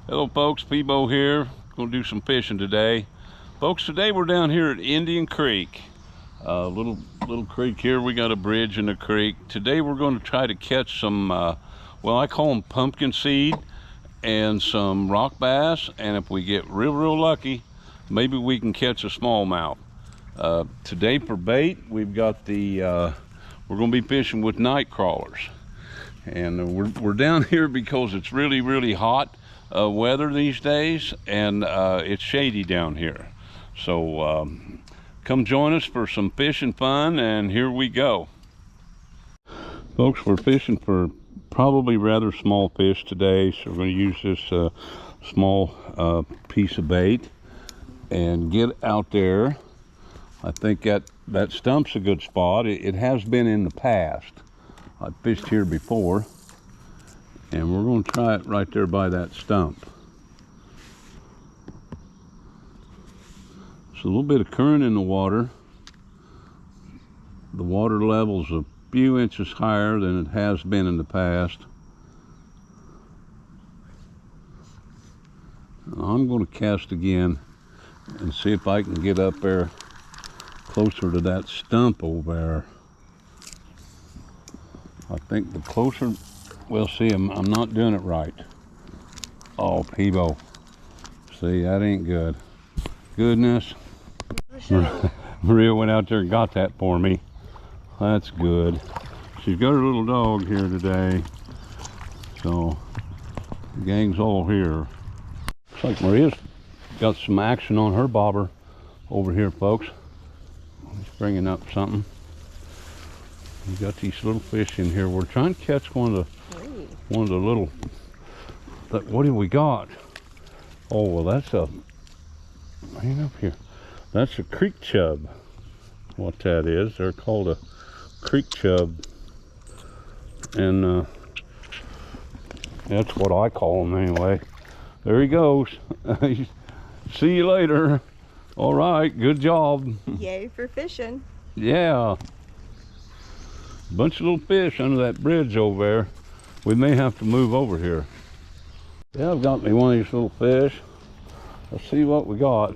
Hello folks, Peebo here. Gonna do some fishing today. Folks, today we're down here at Indian Creek. Little creek here. We got a bridge in the creek. Today we're going to try to catch some, well, I call them pumpkin seed and some rock bass. And if we get real lucky, maybe we can catch a smallmouth. Today for bait, we've got the, we're gonna be fishing with night crawlers. And we're down here because it's really hot weather these days, and it's shady down here. So come join us for some fishing fun, and here we go. Folks, we're fishing for probably rather small fish today, so we're going to use this small piece of bait and get out there. I think that stump's a good spot. It has been in the past. I've fished here before, and we're going to try it right there by that stump. There's a little bit of current in the water. The water level's a few inches higher than it has been in the past. I'm going to cast again and see if I can get up there closer to that stump over there. I think the closer, we'll see. I'm not doing it right. Oh, Peebo. See, that ain't good. Goodness. Maria went out there and got that for me. That's good. She's got her little dog here today. So, the gang's all here. Looks like Maria's got some action on her bobber over here, folks. She's bringing up something. We got these little fish in here. We're trying to catch one of the little. What do we got? Oh well, that's a. Hang up here. That's a creek chub. What that is? They're called a creek chub, and that's what I call them anyway. There he goes. See you later. All right. Good job. Yay for fishing. Yeah. Bunch of little fish under that bridge over there. We may have to move over here. Yeah, I've got me one of these little fish. Let's see what we got.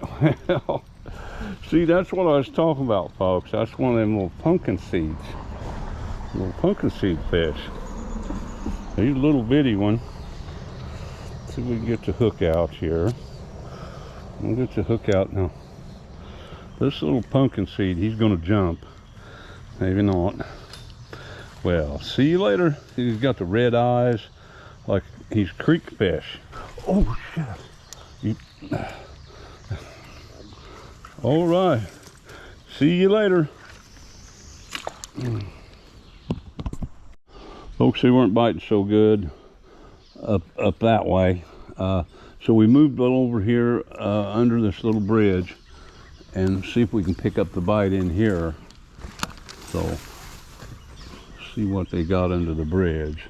See, that's what I was talking about, folks. That's one of them little pumpkin seeds. Little pumpkin seed fish. He's a little bitty one. Let's see if we can get the hook out here. We'll get the hook out now. This little pumpkin seed, he's gonna jump. Maybe not. Well, see you later. He's got the red eyes like he's creek fish. Oh shit. All right. See you later. Folks, they weren't biting so good up that way. So we moved over here under this little bridge and see if we can pick up the bite in here. So see what they got under the bridge.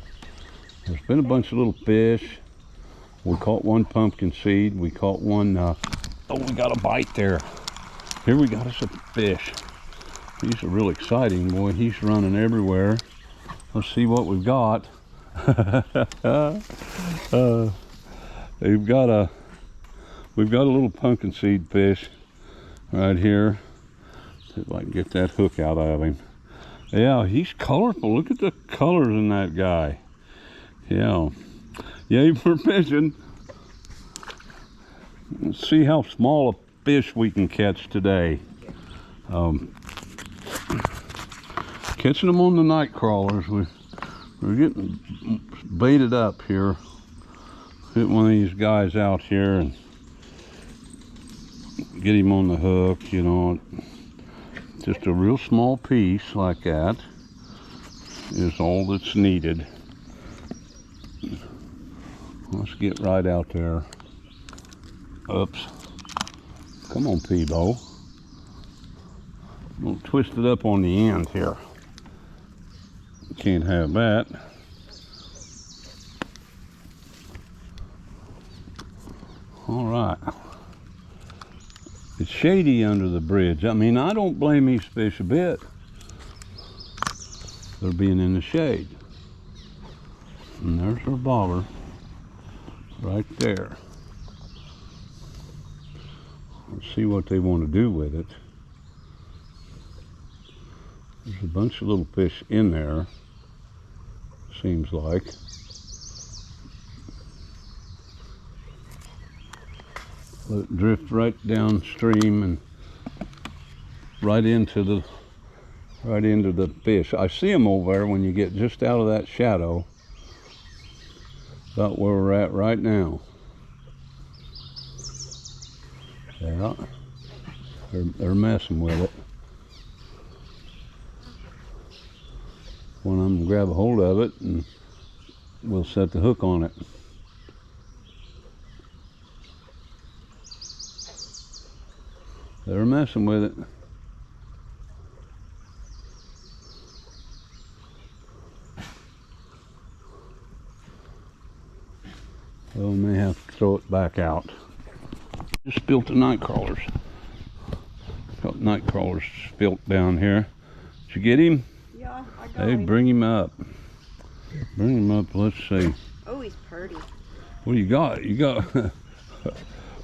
There's been a bunch of little fish. We caught one pumpkin seed. We caught one, oh, we got a bite there. Here we got us a fish. He's a real exciting boy. He's running everywhere. Let's see what we've got. We've got a little pumpkin seed fish right here. See if I can get that hook out of him. Yeah, he's colorful. Look at the colors in that guy. Yeah. Yay for fishing. Let's see how small a fish we can catch today. Catching them on the night crawlers. We're getting baited up here. Hit one of these guys out here and get him on the hook, you know. Just a real small piece like that is all that's needed. Let's get right out there. Oops. Come on, Peebo. We'll twist it up on the end here. Can't have that. All right. It's shady under the bridge. I mean, I don't blame these fish a bit. They're being in the shade. And there's our bobber right there. Let's see what they want to do with it. There's a bunch of little fish in there, seems like. Let it drift right downstream and right into the fish. I see them over there when you get just out of that shadow, about where we're at right now. Yeah, they're messing with it. One of them will grab a hold of it and we'll set the hook on it. They're messing with it. So we may have to throw it back out. Just spilt the night crawlers. Got night crawlers spilt down here. Did you get him? Yeah, I got him. Hey, bring him up. Bring him up. Let's see. Oh, he's pretty. What do you got? You got. What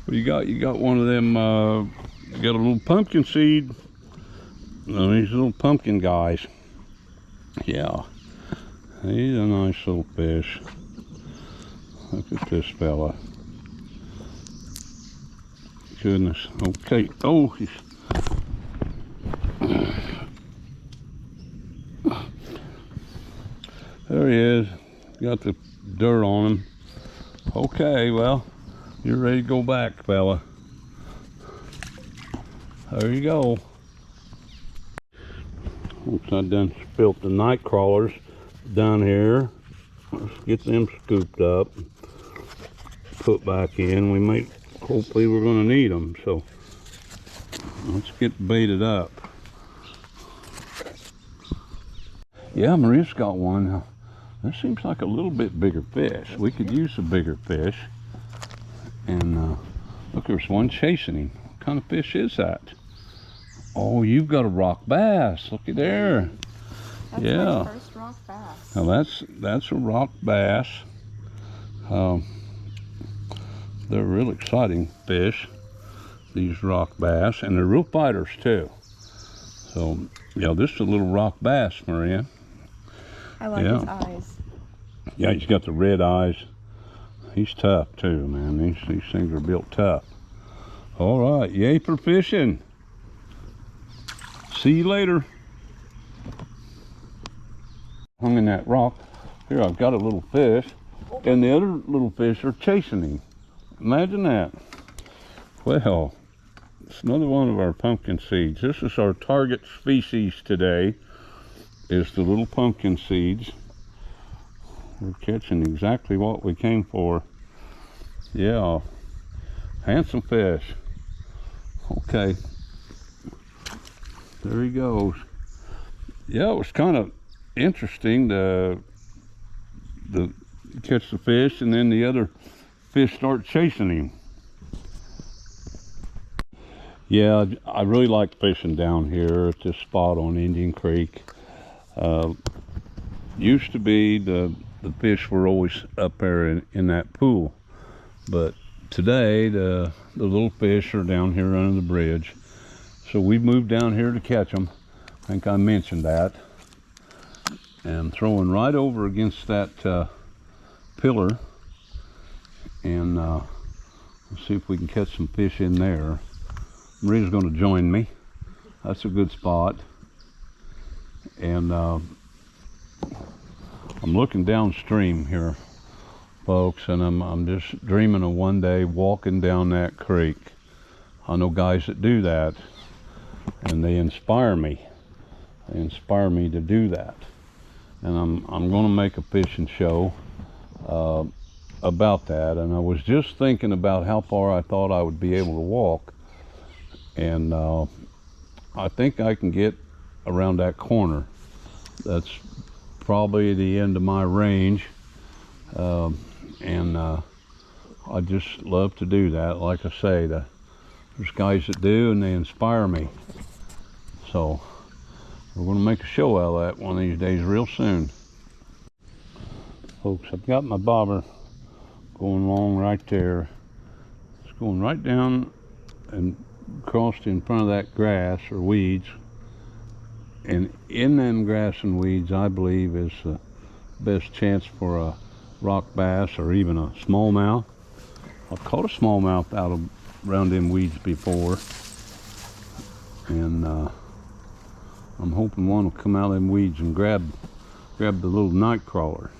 do you got? You got one of them. You got a little pumpkin seed. No, these little pumpkin guys. Yeah, he's a nice little fish. Look at this fella. Goodness. Okay. Oh, he's. There he is. Got the dirt on him. Okay, well, you're ready to go back, fella. There you go. Looks like I done spilt the night crawlers down here. Let's get them scooped up, put back in. We might, hopefully we're going to need them, so let's get baited up. Yeah, Maria's got one. This seems like a little bit bigger fish. We could use a bigger fish. And look, there's one chasing him. What kind of fish is that? Oh, you've got a rock bass. Look at there. That's yeah. my first rock bass. Now that's a rock bass. They're real exciting fish, these rock bass, and they're real fighters too. So, yeah, this is a little rock bass, Maria. I like his eyes. Yeah, he's got the red eyes. He's tough too, man. These things are built tough. All right, yay for fishing. See you later. Hung in that rock. Here, I've got a little fish, and the other little fish are chasing him. Imagine that. Well, it's another one of our pumpkin seeds. This is our target species today, is the little pumpkin seeds. We're catching exactly what we came for. Yeah, handsome fish. Okay, there he goes. Yeah, it was kind of interesting to catch the fish and then the other fish start chasing him. Yeah, I really like fishing down here at this spot on Indian Creek. Used to be the fish were always up there in that pool, but today the little fish are down here under the bridge. So we moved down here to catch them. I think I mentioned that. And throwing right over against that pillar, and let's see if we can catch some fish in there. Maria's going to join me. That's a good spot. And I'm looking downstream here, folks, and I'm just dreaming of one day walking down that creek. I know guys that do that, and they inspire me. They inspire me to do that. And I'm going to make a fishing show about that. And I was just thinking about how far I thought I would be able to walk, and I think I can get around that corner. That's probably the end of my range, and I just love to do that. Like I say, there's guys that do, and they inspire me. So we're going to make a show out of that one of these days real soon. Folks, I've got my bobber going along right there. It's going right down and crossed in front of that grass or weeds, and in them grass and weeds, I believe, is the best chance for a rock bass or even a smallmouth. I've caught a smallmouth out of around them weeds before, and I'm hoping one will come out of them weeds and grab the little night crawler.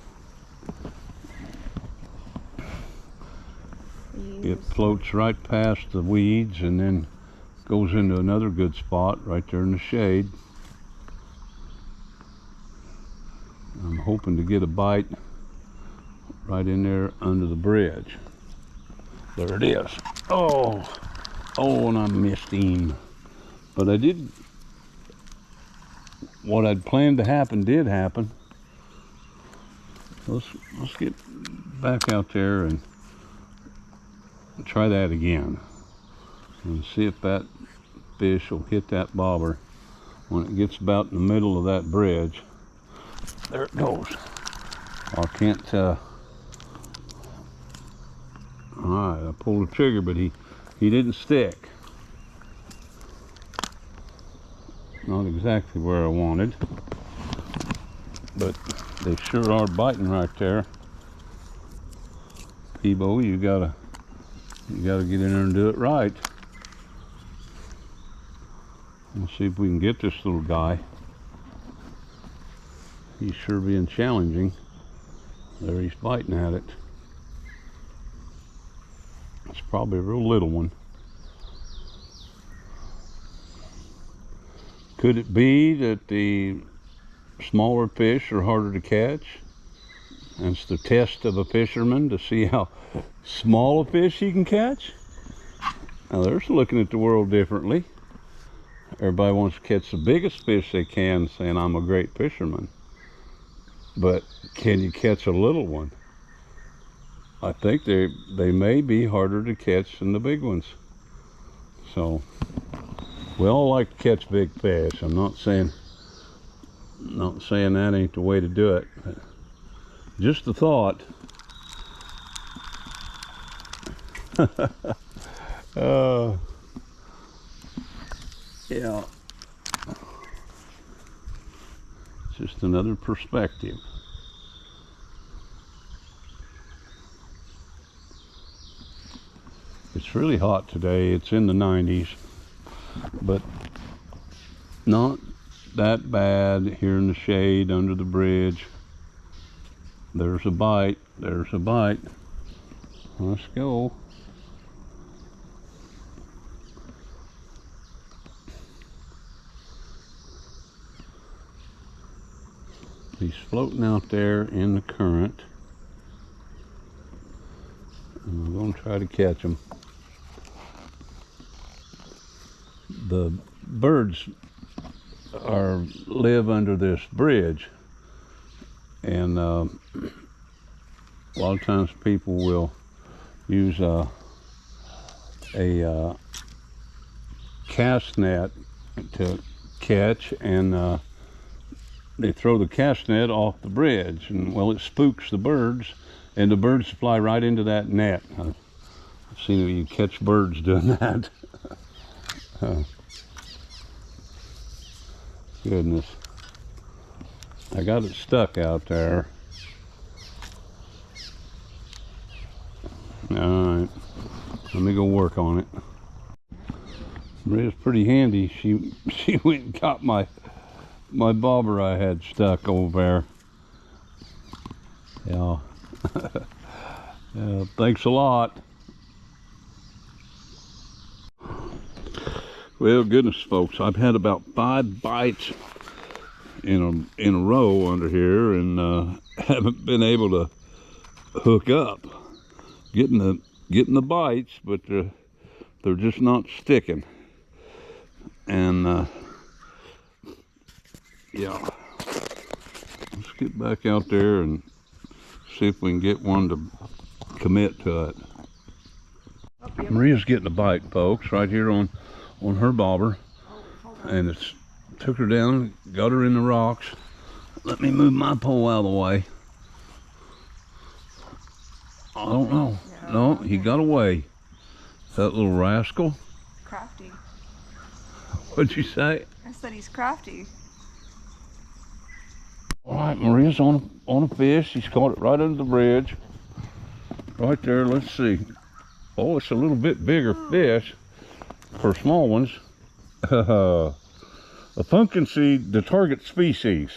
It floats right past the weeds and then goes into another good spot right there in the shade. I'm hoping to get a bite right in there under the bridge. There it is. Oh, and I missed him. But I did, what I'd planned to happen did happen. Let's get back out there and try that again and see if that fish will hit that bobber when it gets about in the middle of that bridge. There it goes. I can't alright, I pulled the trigger, but he didn't stick. Not exactly where I wanted, but they sure are biting right there. Peebo, you gotta get in there and do it right. Let's see if we can get this little guy. He's sure being challenging. There, he's biting at it. It's probably a real little one. Could it be that the smaller fish are harder to catch? That's the test of a fisherman, to see how small a fish he can catch. Now they're looking at the world differently. Everybody wants to catch the biggest fish they can, saying I'm a great fisherman. But can you catch a little one? I think they may be harder to catch than the big ones. So we all like to catch big fish. I'm not saying that ain't the way to do it, but just a thought. Yeah, just another perspective. It's really hot today. It's in the 90s, but not that bad here in the shade under the bridge. There's a bite. There's a bite. Let's go. He's floating out there in the current. And I'm going to try to catch him. The birds live under this bridge, and a lot of times people will use a cast net to catch, and they throw the cast net off the bridge, and well, it spooks the birds, and the birds fly right into that net. I've seen you catch birds doing that. Goodness, I got it stuck out there. All right, let me go work on it. Maria's pretty handy. She went and caught my bobber I had stuck over there. Yeah. Yeah, thanks a lot. Well, goodness, folks, I've had about 5 bites in a row under here, and haven't been able to hook up. Getting the bites, but they're just not sticking. And yeah, let's get back out there and see if we can get one to commit to it. Maria's getting a bite, folks, right here on her bobber, and it's took her down, got her in the rocks. Let me move my pole out of the way. I don't know. No, he got away. That little rascal. crafty. What'd you say? I said he's crafty. All right, Maria's on a fish. She's caught it right under the bridge. Right there, let's see. Oh, it's a little bit bigger fish for small ones. A pumpkin seed, the target species.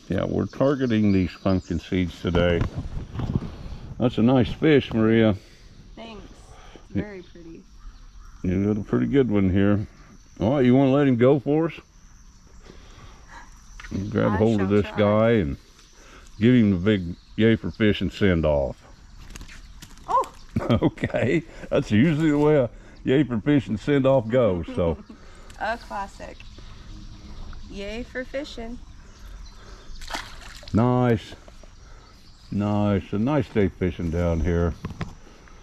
Yeah, we're targeting these pumpkin seeds today. That's a nice fish, Maria. Thanks. Very pretty. You got a pretty good one here. All right, you want to let him go for us? You grab hold of this guy and give him the big yay for fish and send off. Oh! Okay, that's usually the way a yay for fish and send off goes, so. A classic. Yay for fishing. Nice. Nice. A nice day fishing down here.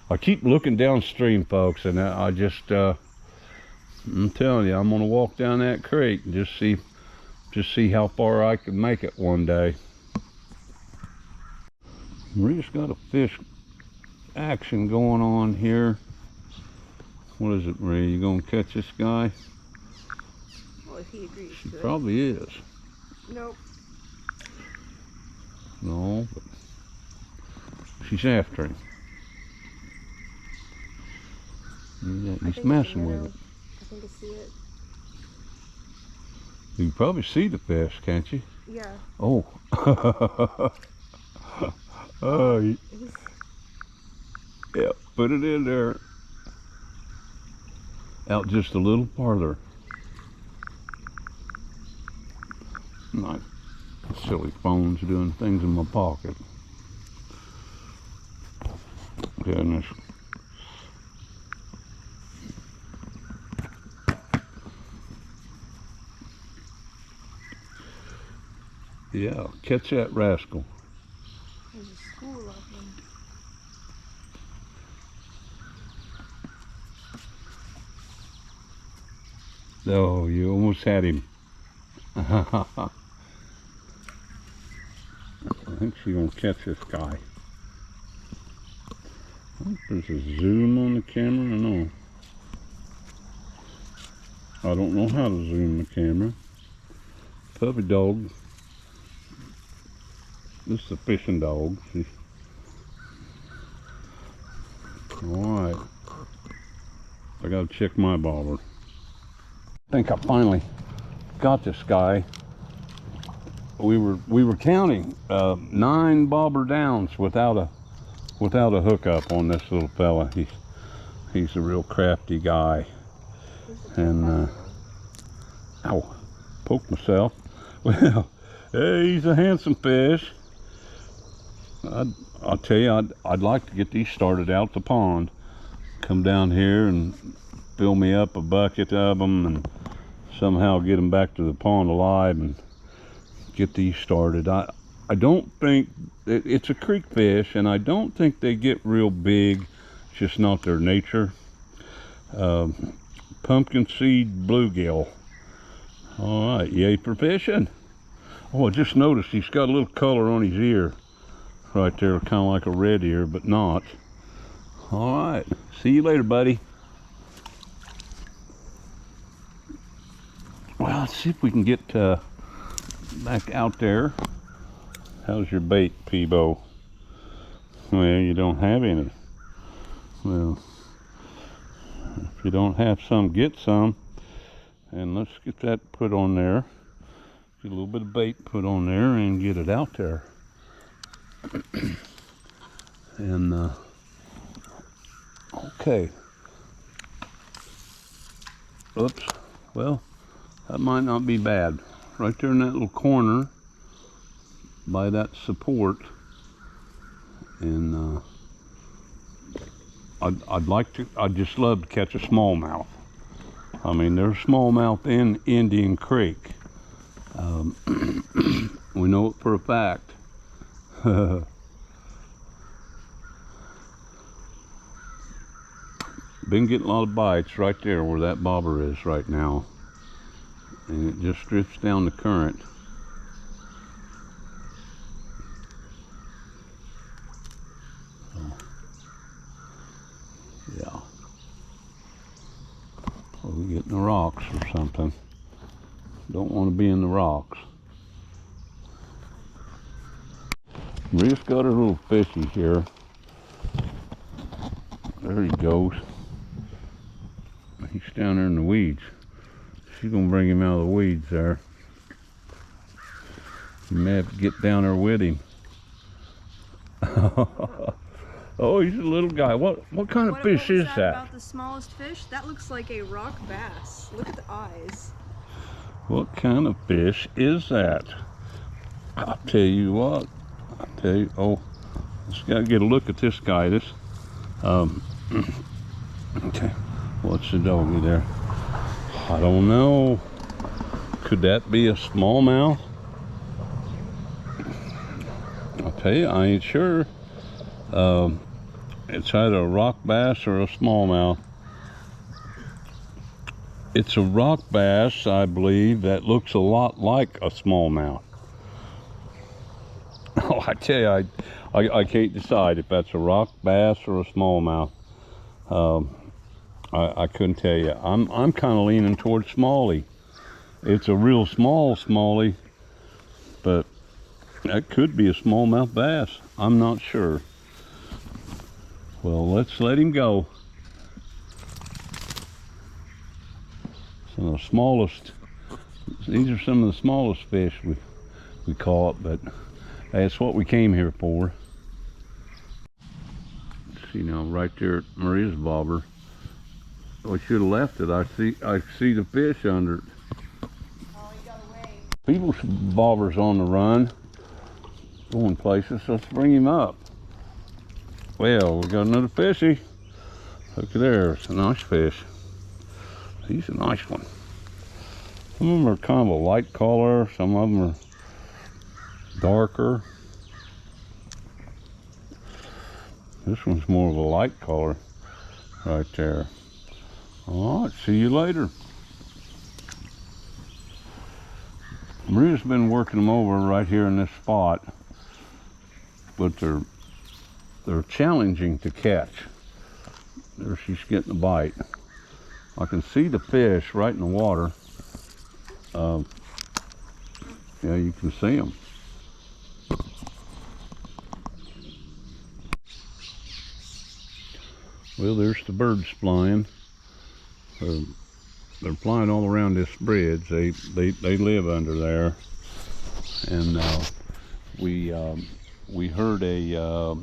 I keep looking downstream, folks, and I just, I'm telling you, I'm going to walk down that creek and just see how far I can make it one day. Maria's got a fish action going on here. What is it, Maria? You going to catch this guy? Well, if he agrees She to probably is. Nope. No, but she's after him. Yeah, he's messing with it. I think I see it. You can probably see the fish, can't you? Yeah. Oh. Oh, yeah, put it in there. Out just a little farther. My silly phone's doing things in my pocket. Goodness. Yeah, catch that rascal. There's a school of them. Oh, you almost had him. I think she's gonna catch this guy. I think there's a zoom on the camera. I know. I don't know how to zoom the camera. Puppy dog. This is a fishing dog. Alright. I gotta check my bobber. I think I finally got this guy. We were counting 9 bobber downs without a hookup on this little fella. He's a real crafty guy. And ow, poked myself. Well, hey, he's a handsome fish. I'll tell you, I'd like to get these started out the pond. Come down here and fill me up a bucket of them and somehow get them back to the pond alive and get these started. I don't think, it's a creek fish, and I don't think they get real big. It's just not their nature. Pumpkin seed bluegill. All right, yay for fishing. Oh, I just noticed he's got a little color on his ear right there, kind of like a red ear, but not. All right, see you later, buddy. Well, let's see if we can get back out there. How's your bait, Peebo? Well, you don't have any. Well, if you don't have some, get some. And let's get that put on there. Get a little bit of bait put on there and get it out there. And okay. Oops. Well, that might not be bad. Right there in that little corner by that support. And I'd just love to catch a smallmouth. I mean, there's smallmouth in Indian Creek. We know it for a fact. Been getting a lot of bites right there where that bobber is right now. And it just drifts down the current. So, yeah. in the rocks or something. Don't want to be in the rocks. Maria's got her little fishy here. There he goes. He's down there in the weeds. She's gonna bring him out of the weeds there. You may have to get down there with him. Oh, he's a little guy. What kind of fish is that? About the smallest fish? That looks like a rock bass. Look at the eyes. What kind of fish is that? I'll tell you what. Oh, just gotta get a look at this guy. Okay, what's the doggy there? I don't know. Could that be a smallmouth? I'll tell you, I ain't sure. It's either a rock bass or a smallmouth. It's a rock bass, I believe, that looks a lot like a smallmouth. Oh, I tell you, I can't decide if that's a rock bass or a smallmouth. I couldn't tell you. I'm kind of leaning towards smallie. It's a real small smallie, but that could be a smallmouth bass. I'm not sure. Well, let's let him go. Some of the smallest. These are some of the smallest fish we caught, but that's what we came here for. See now, right there at Maria's bobber. We should have left it. I see the fish under it. Oh, he got away. People's bobber's on the run, going places. So let's bring him up. Well, we got another fishy. Look at there, it's a nice fish. He's a nice one. Some of them are kind of a light color. Some of them are darker. This one's more of a light color right there. All right, see you later. Maria's been working them over right here in this spot, but they're challenging to catch. There she's getting a bite. I can see the fish right in the water. Yeah, you can see them. Well, there's the birds flying. They're flying all around this bridge. They live under there, and we heard a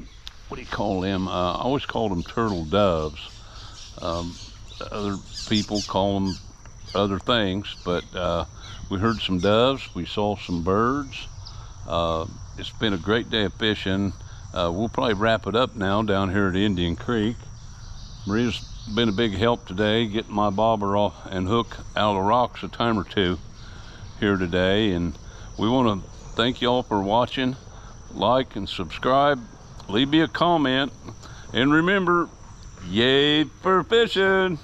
what do you call them? I always called them turtle doves. Other people call them other things, but we heard some doves. We saw some birds. It's been a great day of fishing. We'll probably wrap it up now down here at Indian Creek. Maria's been a big help today, getting my bobber off and hook out of the rocks a time or two here today. And we want to thank you all for watching. Like and subscribe. Leave me a comment. And remember, yay for fishing!